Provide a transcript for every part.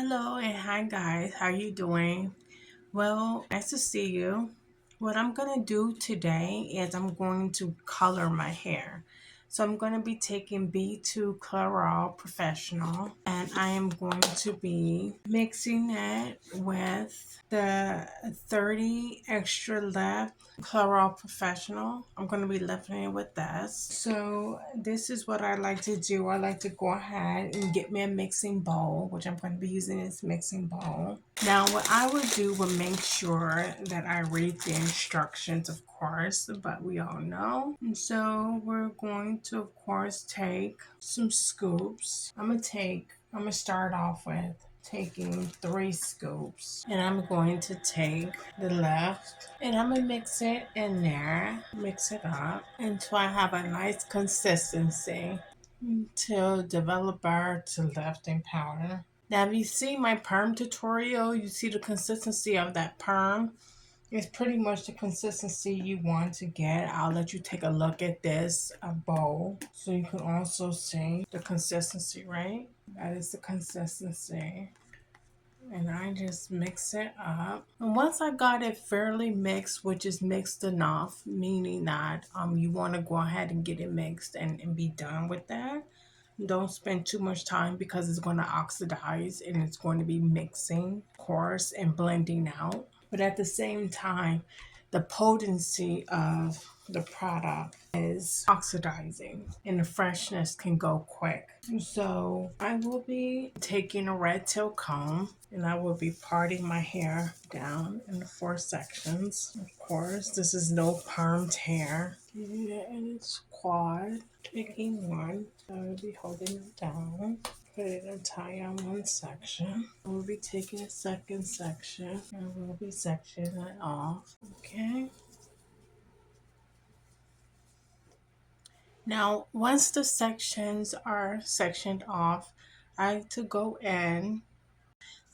Hello and hi guys, how you doing? Well, nice to see you. What I'm gonna do today is I'm going to color my hair. So I'm going to be taking B2 Clairol Professional and I am going to be mixing it with the 30 Extra Left Clairol Professional. I'm going to be lifting it with this. So this is what I like to do. I like to go ahead and get me a mixing bowl, which I'm going to be using this mixing bowl. Now what I would do would make sure that I read the instructions, of course, but we all know. And so we're going to, of course, take some scoops. I'm going to start off with taking 3 scoops, and I'm going to take the left and I'm gonna mix it in there, mix it up until I have a nice consistency to develop our to lifting powder. Now if you see my perm tutorial, you see the consistency of that perm. It's pretty much the consistency you want to get. I'll let you take a look at this bowl so you can also see the consistency, right? That is the consistency. And I just mix it up. And once I got it fairly mixed, which is mixed enough, meaning that you want to go ahead and get it mixed and be done with that. Don't spend too much time because it's going to oxidize and it's going to be mixing, of course, and blending out. But at the same time, the potency of the product is oxidizing and the freshness can go quick. So I will be taking a red tail comb and I will be parting my hair down into 4 sections. Of course, this is no permed hair. And it's quad. Taking one, I will be holding it down. Put it in tie on one section. We'll be taking a second section and we'll be sectioning it off. Okay. Now, once the sections are sectioned off, I like to go in.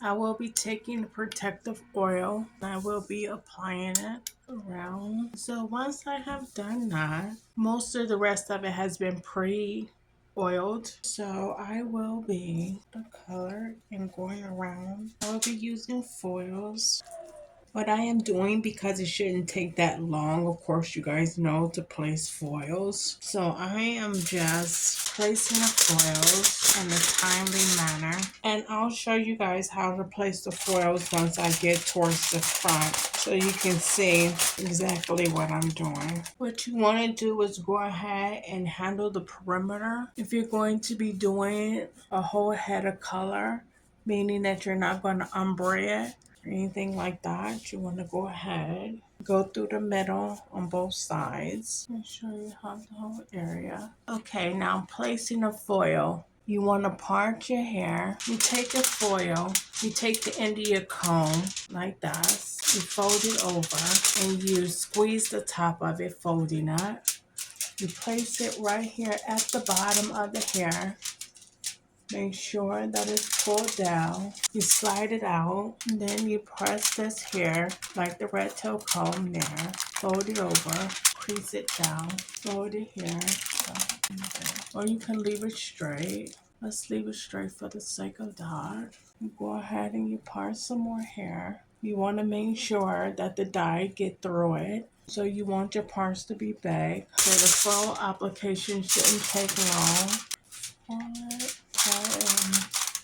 I will be taking the protective oil. I will be applying it around. So once I have done that, most of the rest of it has been pre-oiled. So I will be the color and going around. I will be using foils. What I am doing, because it shouldn't take that long, of course you guys know, to place foils. So I am just placing the foils in a timely manner. And I'll show you guys how to place the foils once I get towards the front, so you can see exactly what I'm doing. What you want to do is go ahead and handle the perimeter. If you're going to be doing a whole head of color, meaning that you're not going to ombre it, anything like that, you want to go ahead, go through the middle on both sides and show you how the whole area. Okay, now placing a foil. You want to part your hair. You take a foil, you take the end of your comb like that, you fold it over and you squeeze the top of it, folding it. You place it right here at the bottom of the hair. Make sure that it's pulled down. You slide it out, and then you press this here like the red tail comb there. Fold it over, crease it down, fold it here. Or you can leave it straight. Let's leave it straight for the sake of that. You go ahead and you part some more hair. You want to make sure that the dye get through it. So you want your parts to be big. So the full application shouldn't take long.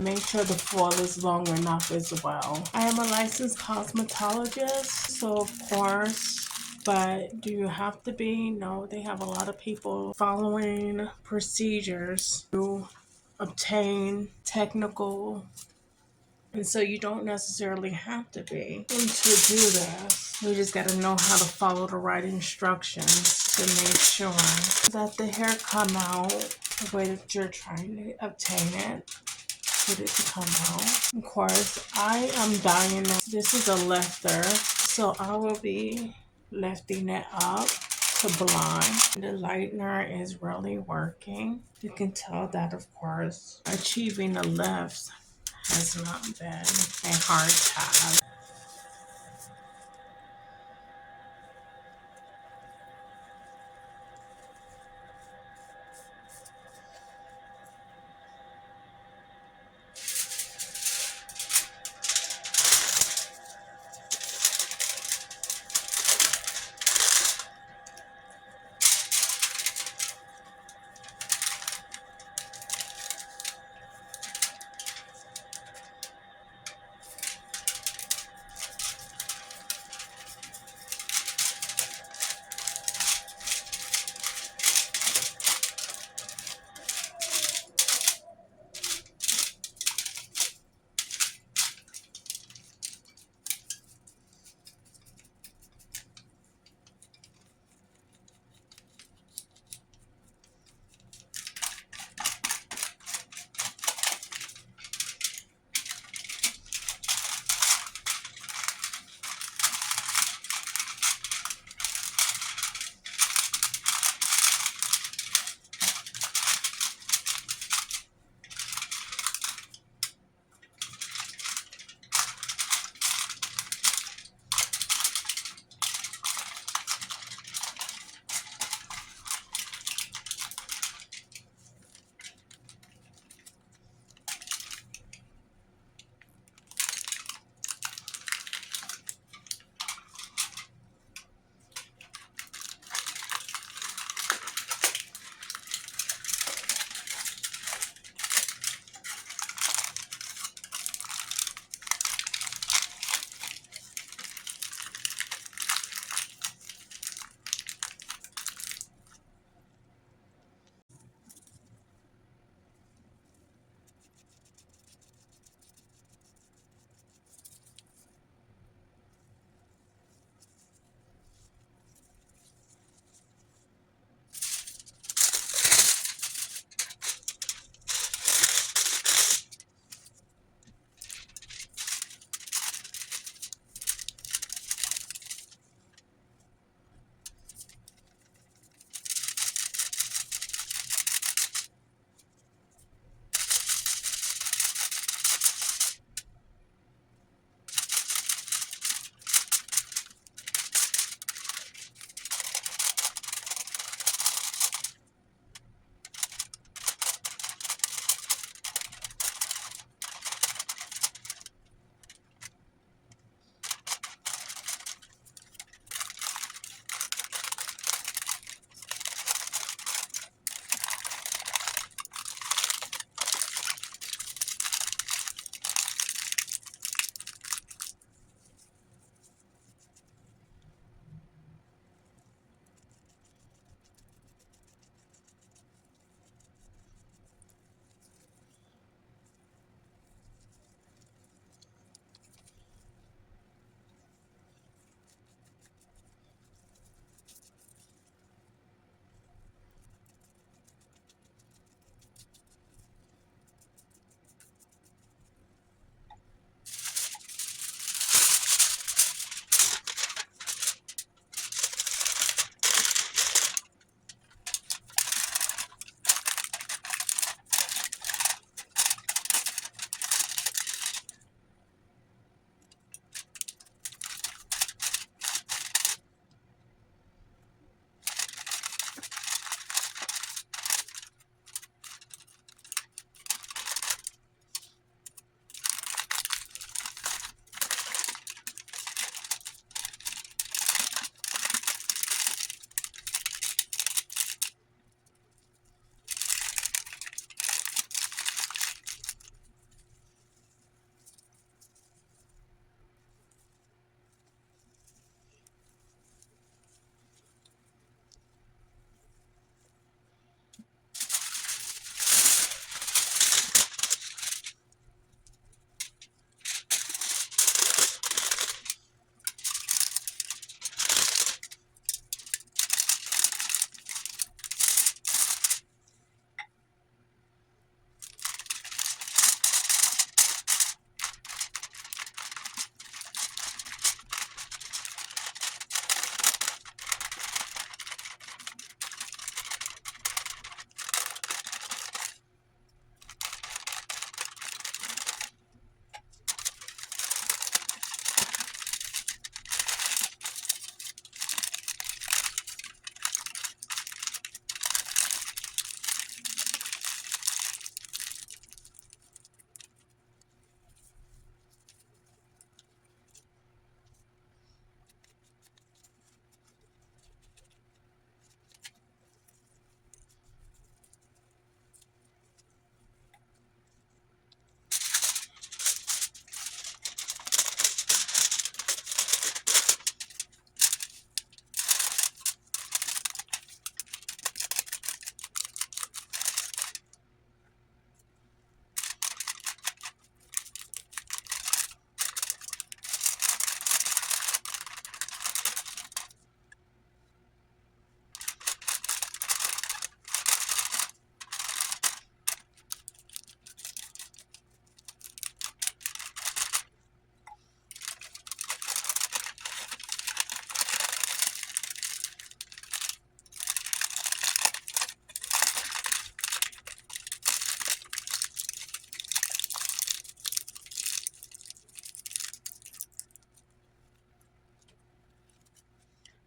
Make sure the foil is long enough as well. I am a licensed cosmetologist, so of course, but do you have to be? No, they have a lot of people following procedures to obtain technical, and so you don't necessarily have to be. And to do this, you just got to know how to follow the right instructions to make sure that the hair come out the way that you're trying to obtain it. For it to come out. Of course, I am dyeing it. This is a lifter, so I will be lifting it up to blonde. The lightener is really working. You can tell that, of course, achieving a lift has not been a hard task.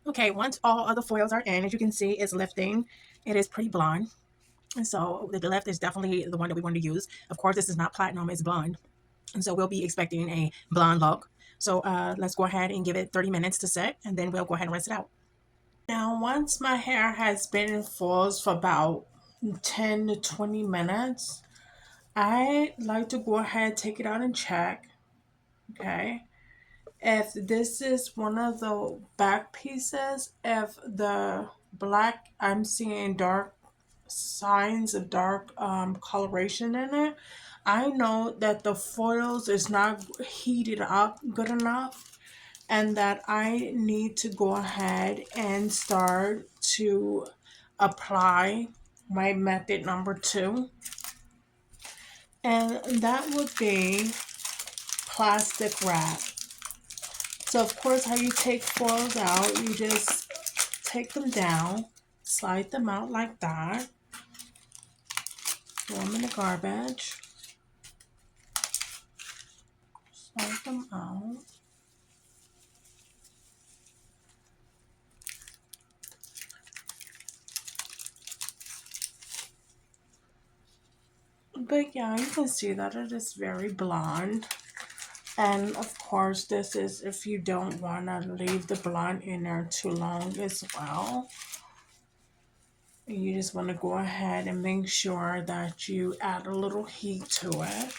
Okay, once all of the foils are in, as you can see, it's lifting. It is pretty blonde. And so the left is definitely the one that we want to use. Of course, this is not platinum, it's blonde. And so we'll be expecting a blonde look. So let's go ahead and give it 30 minutes to set, and then we'll go ahead and rinse it out. Now, once my hair has been in foils for about 10 to 20 minutes, I like to go ahead, take it out and check. Okay. If this is one of the back pieces, if the black, I'm seeing dark signs of dark coloration in it, I know that the foils is not heated up good enough, and that I need to go ahead and start to apply my method number two, and that would be plastic wrap. So of course, how you take foils out, you just take them down, slide them out like that, throw them in the garbage, slide them out. But yeah, you can see that it is very blonde. And of course, this is if you don't want to leave the blonde in there too long as well. You just want to go ahead and make sure that you add a little heat to it.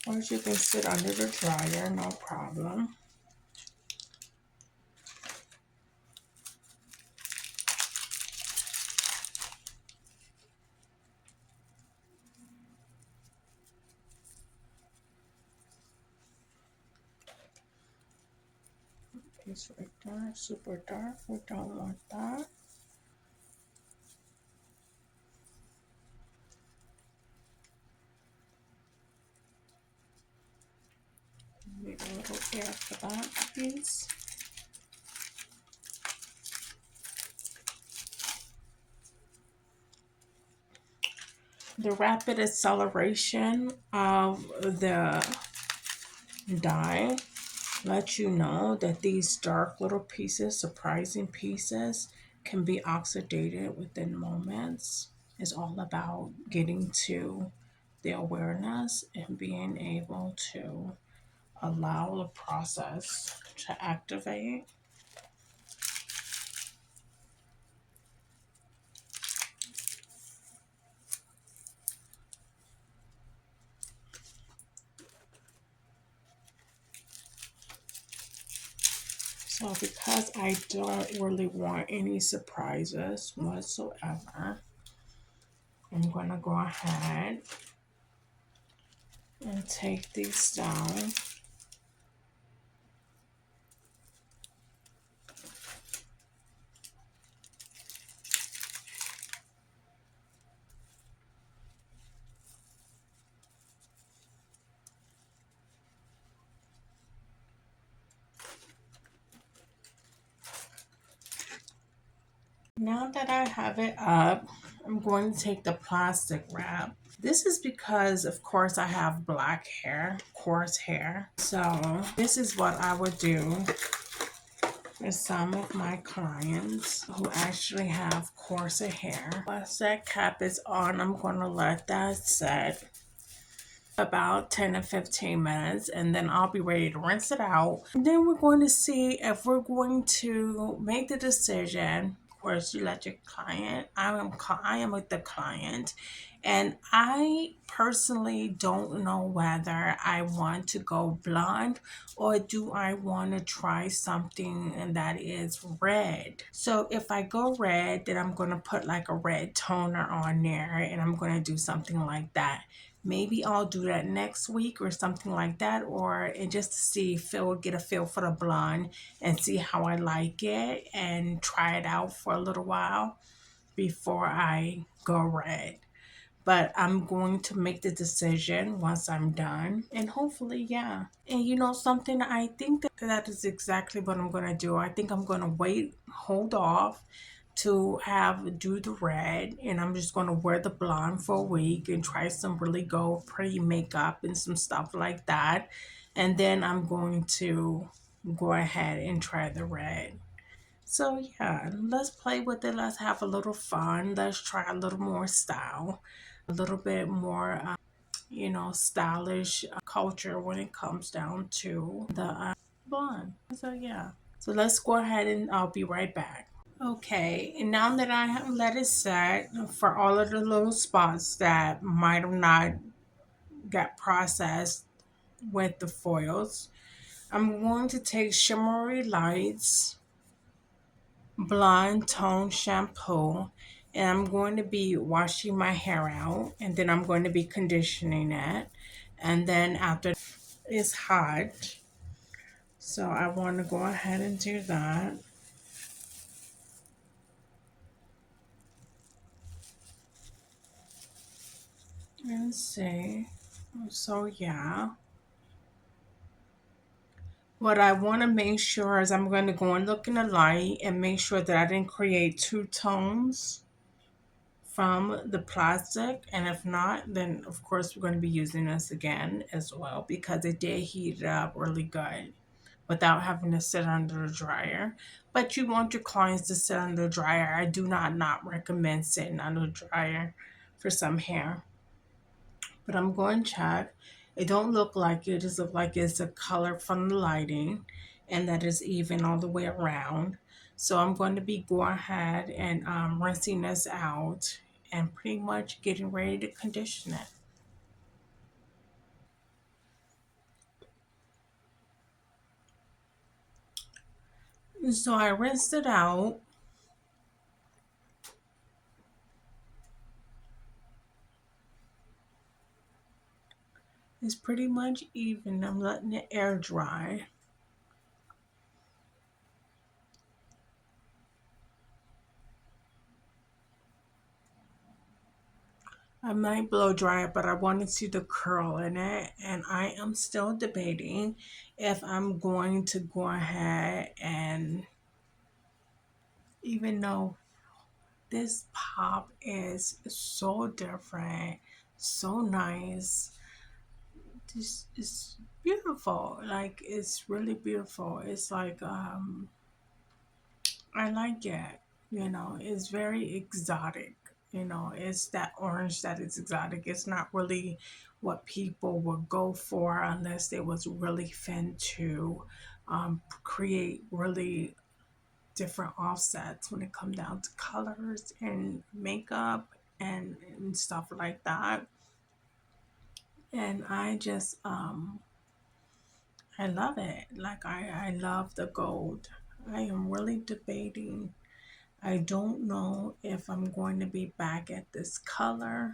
Or you can sit under the dryer, no problem. It's right there, super dark. We don't want that. Need a little air for that, please. The rapid acceleration of the dye let you know that these dark little pieces, surprising pieces, can be oxidated within moments. It's all about getting to the awareness and being able to allow the process to activate. So because I don't really want any surprises whatsoever, I'm going to go ahead and take these down. Now that I have it up, I'm going to take the plastic wrap. This is because, of course, I have black hair, coarse hair. So this is what I would do with some of my clients who actually have coarser hair. Once that cap is on, I'm going to let that set about 10 to 15 minutes, and then I'll be ready to rinse it out. And then we're going to see if we're going to make the decision. Of course, you let your client, I am with the client, and I personally don't know whether I want to go blonde or do I want to try something that is red. So if I go red, then I'm going to put like a red toner on there, and I'm going to do something like that. Maybe I'll do that next week or something like that, or and just to see, get a feel for the blonde and see how I like it and try it out for a little while before I go red. But I'm going to make the decision once I'm done, and hopefully, yeah. And you know something, I think that is exactly what I'm going to do. I think I'm going to wait, hold off to have do the red, and I'm just going to wear the blonde for a week and try some really gold pretty makeup and some stuff like that. And then I'm going to go ahead and try the red. So yeah, let's play with it. Let's have a little fun. Let's try a little more style, a little bit more, stylish culture when it comes down to the blonde. So yeah, so let's go ahead and I'll be right back. Okay, and now that I have let it set for all of the little spots that might have not got processed with the foils, I'm going to take Shimmery Lights Blonde Tone Shampoo, and I'm going to be washing my hair out, and then I'm going to be conditioning it, and then after it's hot, so I want to go ahead and do that. And see. So yeah. What I want to make sure is I'm going to go and look in the light and make sure that I didn't create two tones from the plastic. And if not, then of course we're going to be using this again as well because it did heat it up really good without having to sit under the dryer. But you want your clients to sit under the dryer. I do not recommend sitting under the dryer for some hair. But I'm going to check. It don't look like it. It just look like it's a color from the lighting and that is even all the way around. So I'm going to be going ahead and rinsing this out and pretty much getting ready to condition it. So I rinsed it out. It's pretty much even. I'm letting it air dry. I might blow dry it, but I want to see the curl in it. And I am still debating if I'm going to go ahead and, even though this pop is so different, so nice, this is beautiful. Like, it's really beautiful. It's like, I like it. It's very exotic. It's that orange that is exotic. It's not really what people would go for unless they was really fin to create really different offsets when it comes down to colors and makeup and stuff like that. And I love it. Like I love the gold. I am really debating. I don't know if I'm going to be back at this color,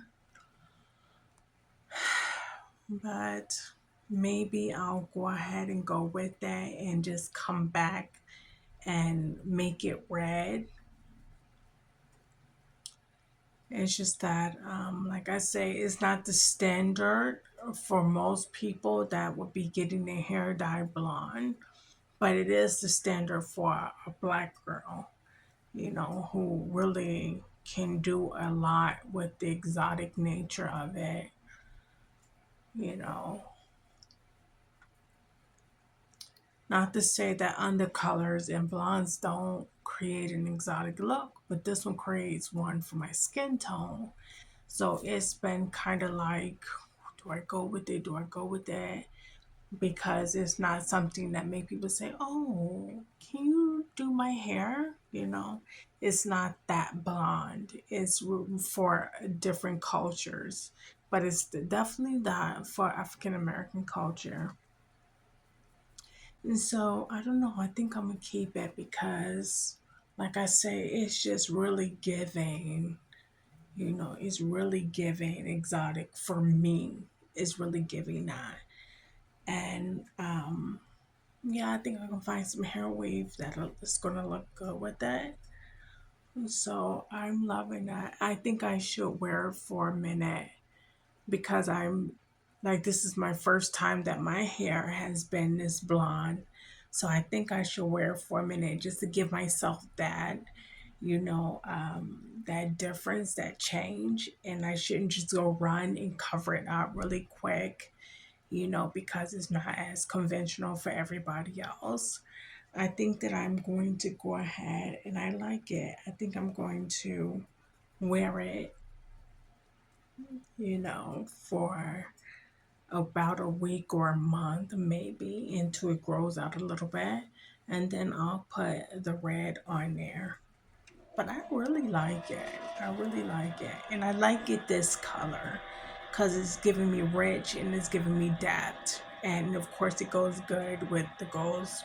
but maybe I'll go ahead and go with that and just come back and make it red. It's just that, like I say, it's not the standard for most people that would be getting their hair dyed blonde, but it is the standard for a black girl, who really can do a lot with the exotic nature of it, you know. Not to say that undercolors and blondes don't create an exotic look, but this one creates one for my skin tone. So it's been kind of like, do I go with it? Do I go with that? Because it's not something that make people say, "Oh, can you do my hair?" It's not that blonde. It's for different cultures, but it's definitely that for African American culture. And so I don't know. I think I'm gonna keep it because, like I say, it's just really giving. It's really giving exotic for me. It's really giving that. And yeah, I think I can find some hair weave that's gonna look good with that. So I'm loving that. I think I should wear it for a minute because I'm like, this is my first time that my hair has been this blonde. So I think I should wear it for a minute just to give myself that. that difference, that change. And I shouldn't just go run and cover it up really quick, because it's not as conventional for everybody else. I think that I'm going to go ahead, and I like it. I think I'm going to wear it, for about a week or a month maybe until it grows out a little bit. And then I'll put the red on there. But I really like it. I really like it. And I like it this color because it's giving me rich and it's giving me depth. And of course, it goes good with the goals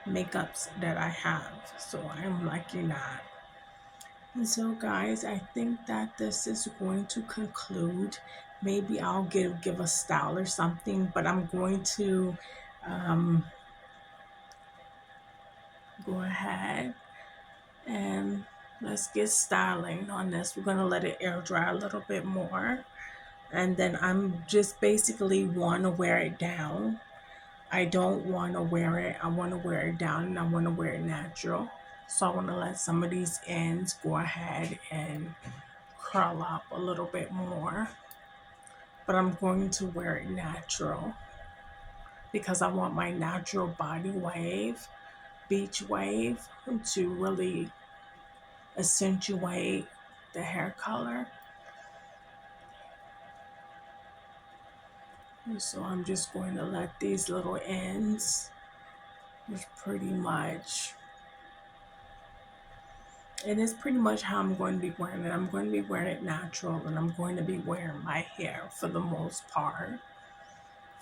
makeups that I have. So I'm liking that. And so, guys, I think that this is going to conclude. Maybe I'll give a style or something, but I'm going to um, go ahead and let's get styling on this. We're going to let it air dry a little bit more. And then I'm just basically want to wear it down. I don't want to wear it. I want to wear it down and I want to wear it natural. So I want to let some of these ends go ahead and curl up a little bit more. But I'm going to wear it natural because I want my natural body wave, beach wave, to really accentuate the hair color. And so I'm just going to let these little ends, is pretty much, and it's pretty much how I'm going to be wearing it. I'm going to be wearing it natural, and I'm going to be wearing my hair for the most part.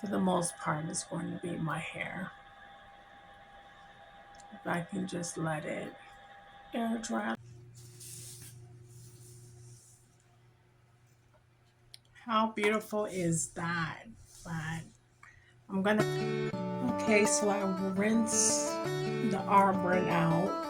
For the most part, it's going to be my hair. If I can just let it air dry. How beautiful is that? But I'm gonna, okay, so I rinse the arbor out